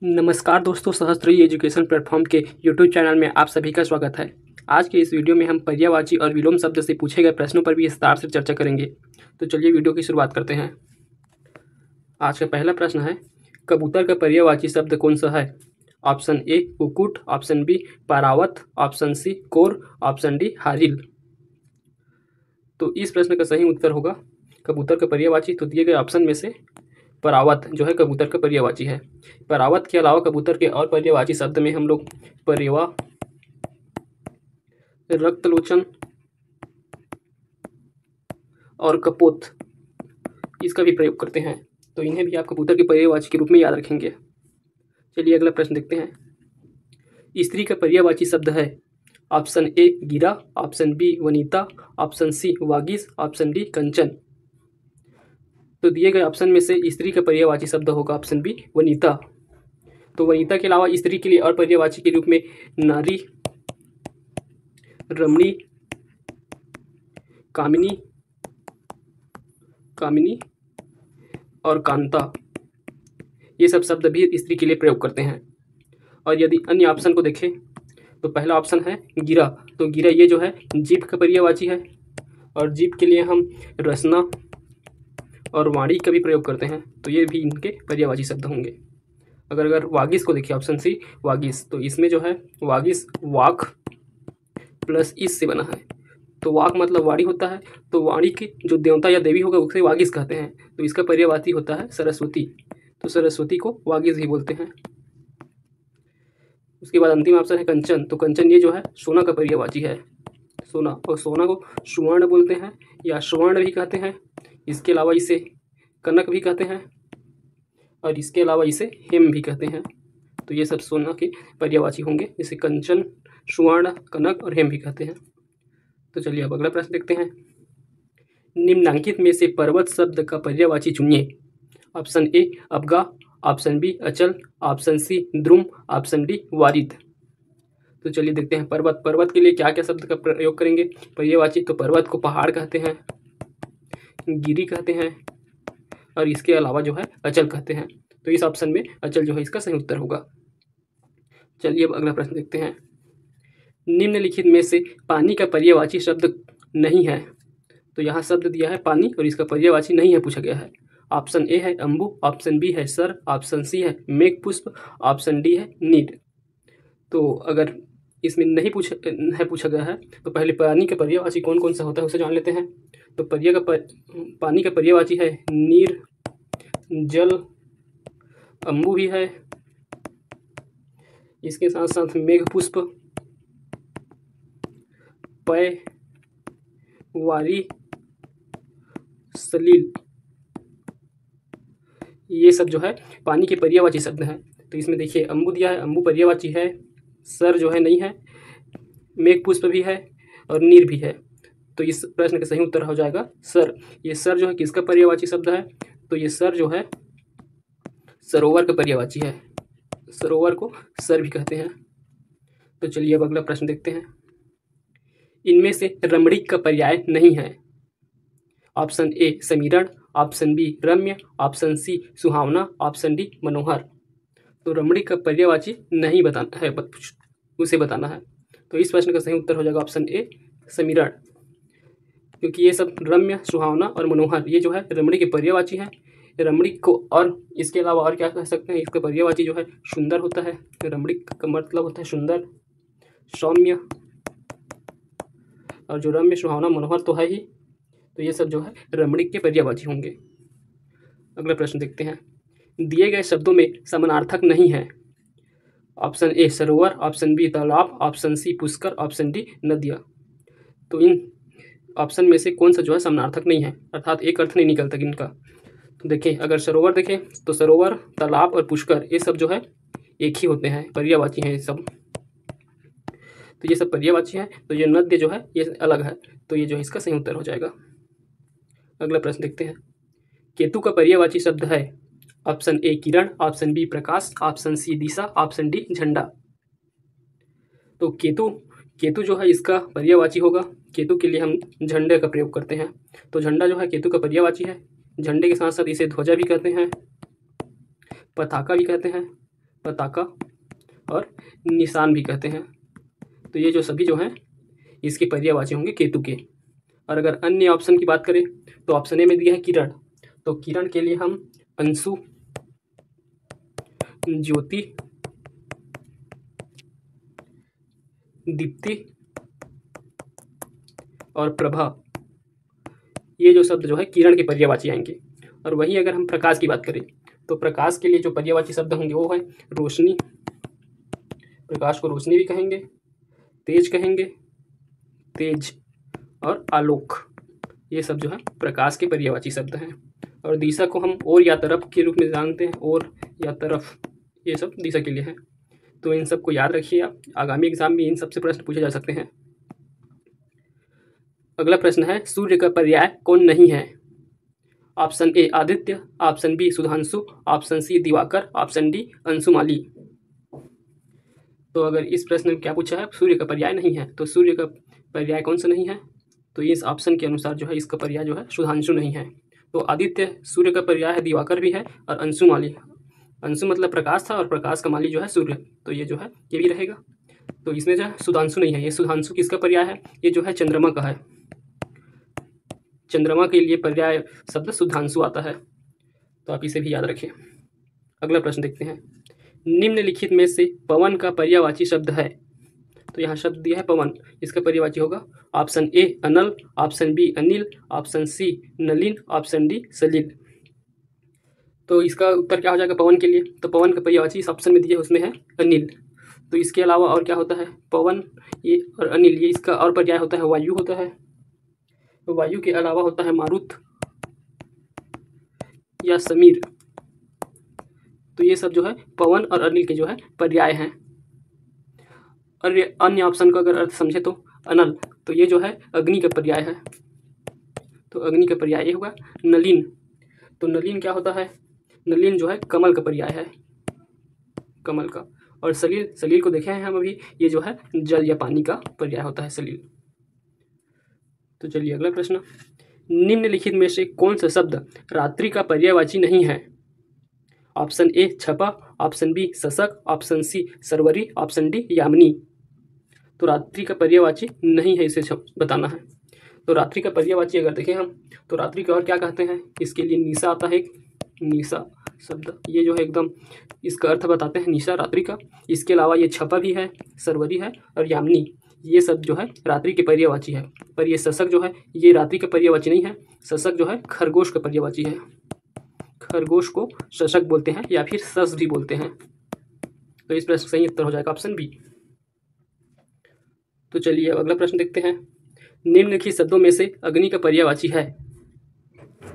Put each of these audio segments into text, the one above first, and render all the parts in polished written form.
नमस्कार दोस्तों, सहस्त्र एजुकेशन प्लेटफॉर्म के यूट्यूब चैनल में आप सभी का स्वागत है। आज के इस वीडियो में हम पर्यायवाची और विलोम शब्द से पूछे गए प्रश्नों पर भी विस्तार से चर्चा करेंगे। तो चलिए वीडियो की शुरुआत करते हैं। आज का पहला प्रश्न है, कबूतर का पर्यायवाची शब्द कौन सा है? ऑप्शन ए कुक्कुट, ऑप्शन बी पारावत, ऑप्शन सी कोर, ऑप्शन डी हारिल। तो इस प्रश्न का सही उत्तर होगा कबूतर का पर्यायवाची। तो दिए गए ऑप्शन में से परावत जो है कबूतर का पर्यायवाची है। परावत के अलावा कबूतर के और पर्यायवाची शब्द में हम लोग परेवा, रक्तलोचन और कपोत इसका भी प्रयोग करते हैं। तो इन्हें भी आप कबूतर के पर्यायवाची के रूप में याद रखेंगे। चलिए अगला प्रश्न देखते हैं। स्त्री का पर्यायवाची शब्द है ऑप्शन ए गिरा, ऑप्शन बी वनिता, ऑप्शन सी वागीश, ऑप्शन डी कंचन। तो दिए गए ऑप्शन में से स्त्री का पर्यायवाची शब्द होगा ऑप्शन बी वनिता। तो वनिता के अलावा स्त्री के लिए और पर्यायवाची के रूप में नारी, रमणी, कामिनी और कांता ये सब शब्द भी स्त्री के लिए प्रयोग करते हैं। और यदि अन्य ऑप्शन को देखें तो पहला ऑप्शन है गिरा। तो गिरा ये जो है जीभ का पर्यायवाची है और जीभ के लिए हम रसना और वाणी का भी प्रयोग करते हैं। तो ये भी इनके पर्यायवाची शब्द होंगे। अगर वागीश को देखिए ऑप्शन सी वागीश, तो इसमें जो है वागीश वाक प्लस इस से बना है। तो वाक मतलब वाणी होता है। तो वाणी की जो देवता या देवी होगा उसे वागीश कहते हैं। तो इसका पर्यायवाची होता है सरस्वती। तो सरस्वती को वागीश ही बोलते हैं। उसके बाद अंतिम ऑप्शन है कंचन। तो कंचन ये जो है सोना का पर्यायवाची है। सोना, और सोना को सुवर्ण बोलते हैं या स्वर्ण भी कहते हैं। इसके अलावा इसे कनक भी कहते हैं और इसके अलावा इसे हेम भी कहते हैं। तो ये सब सोना के पर्यायवाची होंगे, जिसे कंचन, सुवर्ण, कनक और हेम भी कहते हैं। तो चलिए अब अगला प्रश्न देखते हैं। निम्नलिखित में से पर्वत शब्द का पर्यायवाची चुनिए। ऑप्शन ए अबगा, ऑप्शन बी अचल, ऑप्शन सी द्रुम, ऑप्शन डी वारिद। तो चलिए देखते हैं पर्वत के लिए क्या क्या शब्द का प्रयोग करेंगे पर्यायवाची। तो पर्वत को पहाड़ कहते हैं, गिरी कहते हैं और इसके अलावा जो है अचल कहते हैं। तो इस ऑप्शन में अचल जो है इसका सही उत्तर होगा। चलिए अब अगला प्रश्न देखते हैं। निम्नलिखित में से पानी का पर्यायवाची शब्द नहीं है। तो यहाँ शब्द दिया है पानी और इसका पर्यायवाची नहीं है पूछा गया है। ऑप्शन ए है अम्बु, ऑप्शन बी है सर, ऑप्शन सी है मेघपुष्प, ऑप्शन डी है नीड। तो अगर इसमें नहीं पूछा गया है तो पहले पानी का पर्यायवाची कौन कौन सा होता है उसे जान लेते हैं। तो पानी का पर्यायवाची है नीर, जल, अम्बु भी है, इसके साथ साथ मेघपुष्प, पय, वारी, सलील, ये सब जो है पानी के पर्यायवाची शब्द हैं। तो इसमें देखिए अम्बु दिया है, अम्बु पर्यायवाची है, सर जो है नहीं है, मेघपुष्प भी है और नीर भी है। तो इस प्रश्न का सही उत्तर हो जाएगा सर। ये सर जो है किसका पर्यायवाची शब्द है? तो ये सर जो है सरोवर का पर्यायवाची है। सरोवर को सर भी कहते हैं। तो चलिए अब अगला प्रश्न देखते हैं। इनमें से रमणीक का पर्याय नहीं है। ऑप्शन ए समीरण, ऑप्शन बी रम्य, ऑप्शन सी सुहावना, ऑप्शन डी मनोहर। तो रमणीक का पर्यायवाची नहीं बताना है, उसे बताना है। तो इस प्रश्न का सही उत्तर हो जाएगा ऑप्शन ए समीरण, क्योंकि ये सब रम्य, सुहावना और मनोहर ये जो है रमणीक के पर्यायवाची है। रमणीक को और इसके अलावा और क्या कह सकते हैं, इसका पर्यायवाची जो है सुंदर होता है। रमणीक का मतलब होता है सुंदर, सौम्य, और जो रम्य, सुहावना, मनोहर तो है ही। तो ये सब जो है रमणीक के पर्यायवाची होंगे। अगला प्रश्न देखते हैं। दिए गए शब्दों में समानार्थक नहीं है। ऑप्शन ए सरोवर, ऑप्शन बी तालाब, ऑप्शन सी पुष्कर, ऑप्शन डी नदियाँ। तो इन ऑप्शन में से कौन सा जो है समानार्थक नहीं है, अर्थात एक अर्थ नहीं निकलता इनका। तो देखिए अगर सरोवर देखें तो सरोवर, तालाब और पुष्कर ये सब जो है एक ही होते हैं, पर्यायवाची हैं ये सब। तो ये सब पर्यायवाची है। तो ये नद्य जो है ये अलग है। तो ये जो है इसका सही उत्तर हो जाएगा। अगला प्रश्न देखते हैं। केतु का पर्यायवाची शब्द है। ऑप्शन ए किरण, ऑप्शन बी प्रकाश, ऑप्शन सी दिशा, ऑप्शन डी झंडा। तो केतु जो है इसका पर्यायवाची होगा। केतु के लिए हम झंडे का प्रयोग करते हैं। तो झंडा जो है केतु का पर्यायवाची है। झंडे के साथ साथ इसे ध्वजा भी कहते हैं, पताका भी कहते हैं। पताका और निशान भी कहते हैं। तो ये जो सभी जो हैं इसके पर्यायवाची होंगे केतु के। और अगर अन्य ऑप्शन की बात करें तो ऑप्शन ए में दिया है किरण, तो किरण के लिए हम अंशु, ज्योति, दीप्ति और प्रभा, ये जो शब्द जो है किरण के पर्यायवाची आएंगे। और वहीं अगर हम प्रकाश की बात करें तो प्रकाश के लिए जो पर्यायवाची शब्द होंगे वो है रोशनी, प्रकाश को रोशनी भी कहेंगे, तेज कहेंगे, तेज और आलोक, ये सब जो है प्रकाश के पर्यायवाची शब्द हैं। और दिशा को हम और या तरफ के रूप में जानते हैं, और या तरफ, ये सब दिशा के लिए है। तो इन सबको याद रखिए आप, आगामी एग्जाम में इन सबसे प्रश्न पूछे जा सकते हैं। अगला प्रश्न है सूर्य का पर्याय कौन नहीं है? ऑप्शन ए आदित्य, ऑप्शन बी सुधांशु, ऑप्शन सी दिवाकर, ऑप्शन डी अंशुमाली। तो अगर इस प्रश्न में क्या पूछा है, सूर्य का पर्याय नहीं है, तो सूर्य का पर्याय कौन सा नहीं है? तो इस ऑप्शन के अनुसार जो है इसका पर्याय जो है सुधांशु नहीं है। तो आदित्य सूर्य का पर्याय है, दिवाकर भी है, और अंशुमाली, अंशु मतलब प्रकाश था और प्रकाश का माली जो है सूर्य, तो ये जो है ये भी रहेगा। तो इसमें जो है सुधांशु नहीं है। ये सुधांशु किसका पर्याय है? ये जो है चंद्रमा का है, चंद्रमा के लिए पर्याय शब्द सुधांशु आता है, तो आप इसे भी याद रखें। अगला प्रश्न देखते हैं, निम्नलिखित में से पवन का पर्यायवाची शब्द है? तो यहाँ शब्द दिया है पवन, इसका पर्यायवाची होगा ऑप्शन ए अनल, ऑप्शन बी अनिल, ऑप्शन सी नलिन, ऑप्शन डी सलिल। तो इसका उत्तर क्या हो जाएगा पवन के लिए? तो पवन का पर्यायवाची इस ऑप्शन में दिया है उसमें है अनिल। तो इसके अलावा और क्या होता है? पवन ये और अनिल, ये इसका और पर्याय होता है वायु होता है। तो वायु के अलावा होता है मारुत या समीर। तो ये सब जो है पवन और अनिल के जो है पर्याय हैं। और ये अन्य ऑप्शन का अगर अर्थ समझे तो अनल, तो ये जो है अग्नि का पर्याय है। तो अग्नि का पर्याय ये होगा नलिन। तो नलिन क्या होता है? नलिन जो है कमल का पर्याय है, कमल का। और सलील, सलील को देखे हैं हम अभी, ये जो है जल या पानी का पर्याय होता है सलील। तो चलिए अगला प्रश्न, निम्नलिखित में से कौन सा शब्द रात्रि का पर्यायवाची नहीं है? ऑप्शन ए छपा, ऑप्शन बी शशक, ऑप्शन सी सरवरी, ऑप्शन डी यामिनी। तो रात्रि का पर्यायवाची नहीं है, इसे बताना है। तो रात्रि का पर्यायवाची अगर देखें हम तो रात्रि का और क्या कहते हैं? इसके लिए निशा आता है, एक निशा शब्द, ये जो है एकदम इसका अर्थ बताते हैं निशा रात्रि का। इसके अलावा ये छपा भी है, सरवरी है और यामिनी, ये सब जो है रात्रि के पर्यायवाची है। पर ये शशक जो है ये रात्रि का पर्यायवाची नहीं है, शशक जो है खरगोश का पर्यायवाची है। खरगोश को शशक बोलते हैं या फिर सस भी बोलते हैं। तो इस प्रश्न का सही उत्तर हो जाएगा ऑप्शन बी। तो चलिए अगला प्रश्न देखते हैं, निम्नलिखित शब्दों में से अग्नि का पर्यायवाची है?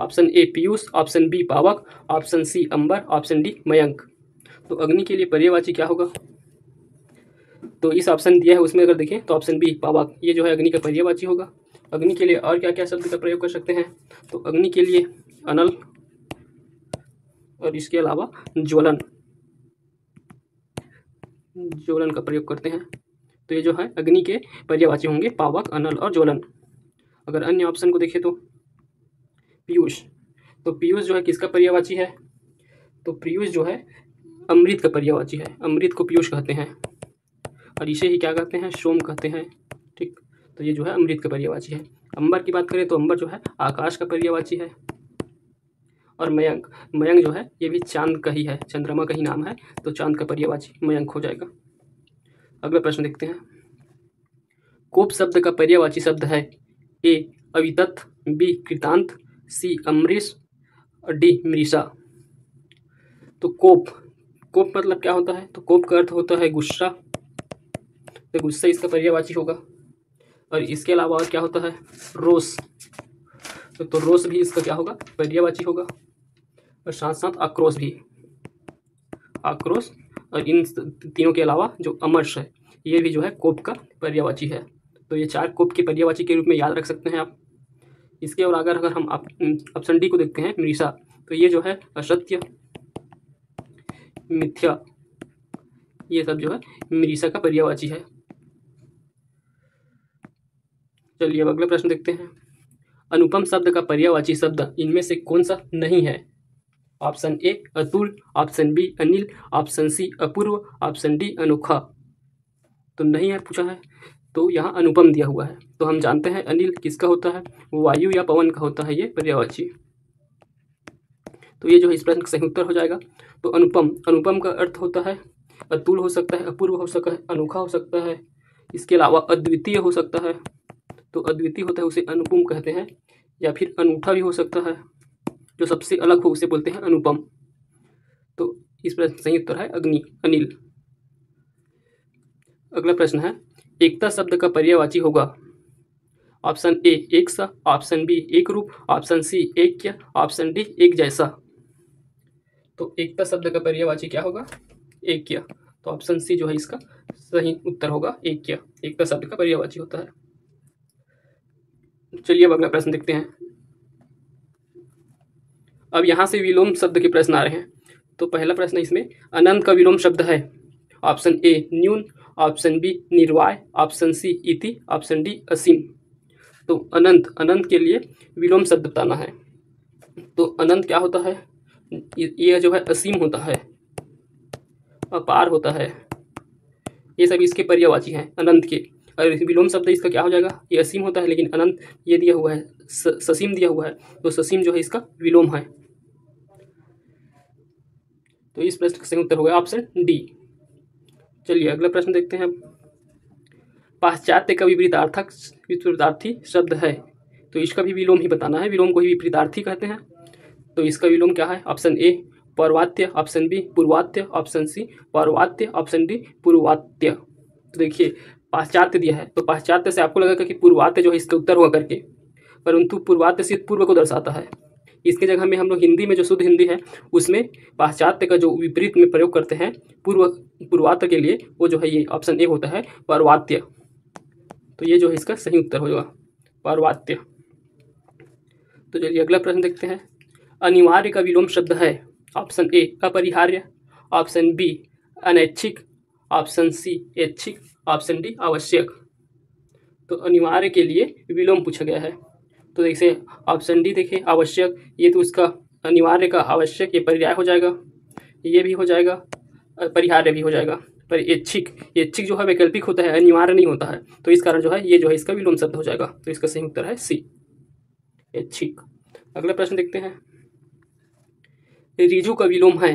ऑप्शन ए पीयूष, ऑप्शन बी पावक, ऑप्शन सी अंबर, ऑप्शन डी मयंक। तो अग्नि के लिए पर्यायवाची क्या होगा? तो इस ऑप्शन दिया है उसमें अगर देखें तो ऑप्शन बी पावक, ये जो है अग्नि का पर्यायवाची होगा। अग्नि के लिए और क्या क्या शब्द का प्रयोग कर सकते हैं? तो अग्नि के लिए अनल और इसके अलावा ज्वलन, ज्वलन का प्रयोग करते हैं। तो ये जो है अग्नि के पर्यायवाची होंगे पावक, अनल और ज्वलन। अगर अन्य ऑप्शन को देखें तो पीयूष, तो पीयूष जो है किसका पर्यायवाची है? तो पीयूष जो है अमृत का पर्यायवाची है, अमृत को पीयूष कहते हैं और इसे ही क्या कहते हैं? सोम कहते हैं। ठीक, तो ये जो है अमृत का पर्यायवाची है। अंबर की बात करें तो अंबर जो है आकाश का पर्यायवाची है। और मयंक, मयंक जो है ये भी चांद का ही है, चंद्रमा का ही नाम है, तो चांद का पर्यायवाची मयंक हो जाएगा। अगला प्रश्न देखते हैं, कोप शब्द का पर्यायवाची शब्द है? ए अवितत, बी कृतांत, सी अमरीश और डी मृषा। तो कोप, कोप मतलब क्या होता है? तो कोप का अर्थ होता है गुस्सा, तो गुस्सा इसका पर्यायवाची होगा। और इसके अलावा और क्या होता है? रोष, तो रोष भी इसका क्या होगा? पर्यायवाची होगा। और साथ साथ आक्रोश भी, आक्रोश। और इन तीनों के अलावा जो अमर्ष है ये भी जो है कोप का पर्यायवाची है। तो ये चार कोप के पर्यायवाची के रूप में याद रख सकते हैं आप। इसके और अगर हम ऑप्शन डी को देखते हैं मृषा, तो ये जो है असत्य, मिथ्या, ये सब जो है मृषा का पर्यायवाची है। चलिए अब अगला प्रश्न देखते हैं, अनुपम शब्द का पर्यायवाची शब्द इनमें से कौन सा नहीं है? ऑप्शन ए अतुल, ऑप्शन बी अनिल, ऑप्शन सी अपूर्व, ऑप्शन डी अनोखा। तो नहीं है पूछा है, तो यहाँ अनुपम दिया हुआ है। तो हम जानते हैं अनिल किसका होता है, वायु या पवन का होता है ये पर्यायवाची। तो ये जो है इस प्रश्न का सही उत्तर हो जाएगा। तो अनुपम, अनुपम का अर्थ होता है अतुल हो सकता है, अपूर्व हो सकता है, अनोखा हो सकता है, इसके अलावा अद्वितीय हो सकता है। तो अद्वितीय होता है उसे अनुपम कहते हैं, या फिर अनूठा भी हो सकता है, जो सबसे अलग हो उसे बोलते हैं अनुपम। तो इस प्रश्न का सही उत्तर है अनिल। अगला प्रश्न है, एकता शब्द का पर्यायवाची होगा। ऑप्शन ए एक सा, ऑप्शन बी एक रूप, ऑप्शन सी ऐक्य, ऑप्शन डी एक जैसा। तो एकता शब्द का पर्यायवाची क्या होगा, ऐक्य। तो ऑप्शन सी जो है इसका सही उत्तर होगा, ऐक्य एकता शब्द का पर्यायवाची होता है। चलिए अब अगला प्रश्न देखते हैं। अब यहाँ से विलोम शब्द के प्रश्न आ रहे हैं। तो पहला प्रश्न इसमें अनंत का विलोम शब्द है। ऑप्शन ए न्यून, ऑप्शन बी निर्वाय, ऑप्शन सी इति, ऑप्शन डी असीम। तो अनंत, अनंत के लिए विलोम शब्द बताना है। तो अनंत क्या होता है, ये जो है असीम होता है, अपार होता है, ये सब इसके पर्यायवाची हैं अनंत के। और विलोम शब्द इसका क्या हो जाएगा, ये असीम होता है लेकिन अनंत ये दिया हुआ है, ससीम दिया हुआ है, तो ससीम जो है इसका विलोम है। तो इस प्रश्न का सही उत्तर होगा ऑप्शन डी। चलिए अगला प्रश्न देखते हैं। पाश्चात्य का विपरीतार्थी शब्द है, तो इसका भी विलोम ही बताना है। विलोम को ही विपरीतार्थी कहते हैं। तो इसका विलोम क्या है, ऑप्शन ए पौर्वात्य, ऑप्शन बी पूर्वात्य, ऑप्शन सी पौर्वात्य, ऑप्शन डी पूर्वात्य। तो देखिए पाश्चात्य दिया है, तो पाश्चात्य से आपको लगेगा कि पूर्वात्य जो है इसका उत्तर होगा करके, परंतु पूर्वात्य सिर्फ पूर्व को दर्शाता है। इसके जगह में हम लोग हिंदी में जो शुद्ध हिंदी है उसमें पाश्चात्य का जो विपरीत में प्रयोग करते हैं पूर्वात्य के लिए, वो जो है ये ऑप्शन ए होता है पौर्वात्य। तो ये जो है इसका सही उत्तर होगा पौर्वात्य। तो चलिए अगला प्रश्न देखते हैं। अनिवार्य का विलोम शब्द है। ऑप्शन ए अपरिहार्य, ऑप्शन बी अनैच्छिक, ऑप्शन सी ऐच्छिक, ऑप्शन डी आवश्यक। तो अनिवार्य के लिए विलोम पूछा गया है। तो देखिए ऑप्शन डी देखिए आवश्यक, ये तो उसका अनिवार्य का आवश्यक ये पर्याय हो जाएगा, ये भी हो जाएगा, परिहार्य भी हो जाएगा। पर ऐच्छिक, ऐच्छिक जो है वैकल्पिक होता है, अनिवार्य नहीं होता है, तो इस कारण जो है ये जो है इसका विलोम शब्द हो जाएगा। तो इसका सही उत्तर है सी ऐच्छिक। अगला प्रश्न देखते हैं। ऋजु का विलोम है।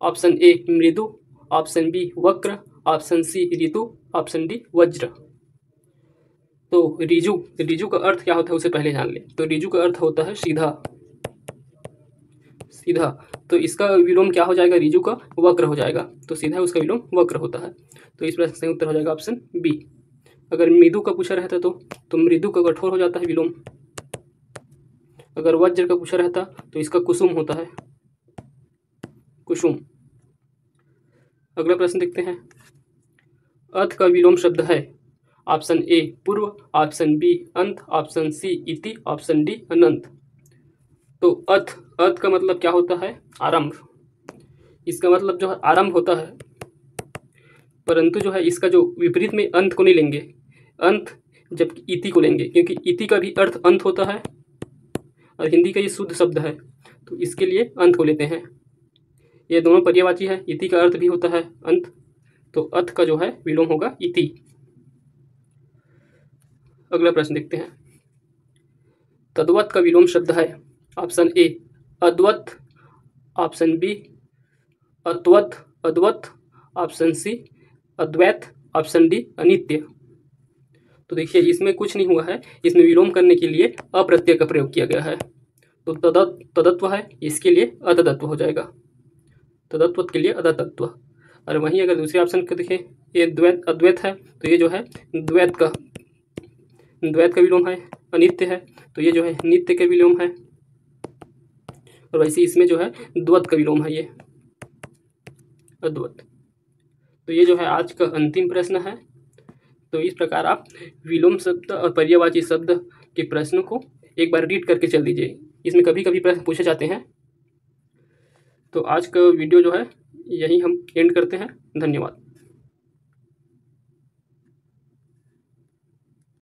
ऑप्शन ए मृदु, ऑप्शन बी वक्र, ऑप्शन सी ऋतु, ऑप्शन डी वज्र। तो ऋजु, ऋजु का अर्थ क्या होता है उसे पहले जान ले। तो ऋजु का अर्थ होता है सीधा, सीधा। तो इसका विलोम क्या हो जाएगा, ऋजु का वक्र हो जाएगा। तो सीधा उसका विलोम वक्र होता है। तो इस प्रश्न का सही उत्तर हो जाएगा ऑप्शन बी। अगर मृदु का पूछा रहता तो मृदु का कठोर हो जाता है विलोम। अगर वज्र का पूछा रहता तो इसका कुसुम होता है, कुसुम। अगला प्रश्न देखते हैं। अथ का विलोम शब्द है। ऑप्शन ए पूर्व, ऑप्शन बी अंत, ऑप्शन सी इति, ऑप्शन डी अनंत। तो अथ, अथ का मतलब क्या होता है, आरंभ। इसका मतलब जो है आरंभ होता है, परंतु जो है इसका जो विपरीत में अंत को नहीं लेंगे, अंत जबकि इति को लेंगे, क्योंकि इति का भी अर्थ अंत होता है और हिंदी का ये शुद्ध शब्द है, तो इसके लिए अंत को लेते हैं। ये दोनों पर्यायवाची है, इति का अर्थ भी होता है अंत, तो अथ का जो है विलोम होगा इति। अगला प्रश्न देखते हैं। तद्वत का विलोम शब्द है। ऑप्शन ए अद्वत, ऑप्शन बी अद्वत, अद्वत, ऑप्शन सी अद्वैत, ऑप्शन डी अनित्य। तो देखिए इसमें कुछ नहीं हुआ है, इसमें विलोम करने के लिए अप्रत्यय का प्रयोग किया गया है। तो तदत्व है, इसके लिए अतदत्व हो जाएगा, तदत्व के लिए अतदत्व। और वहीं अगर दूसरे ऑप्शन को देखें, ये द्वैत अद्वैत है, तो ये जो है द्वैत का विलोम है। अनित्य है तो ये जो है नित्य का विलोम है। और वैसे इसमें जो है द्वत का विलोम है, ये अद्वत। तो ये जो है आज का अंतिम प्रश्न है। तो इस प्रकार आप विलोम शब्द और पर्यायवाची शब्द के प्रश्नों को एक बार रीड करके चल दीजिए, इसमें कभी कभी प्रश्न पूछे जाते हैं। तो आज का वीडियो जो है यही हम एंड करते हैं। धन्यवाद।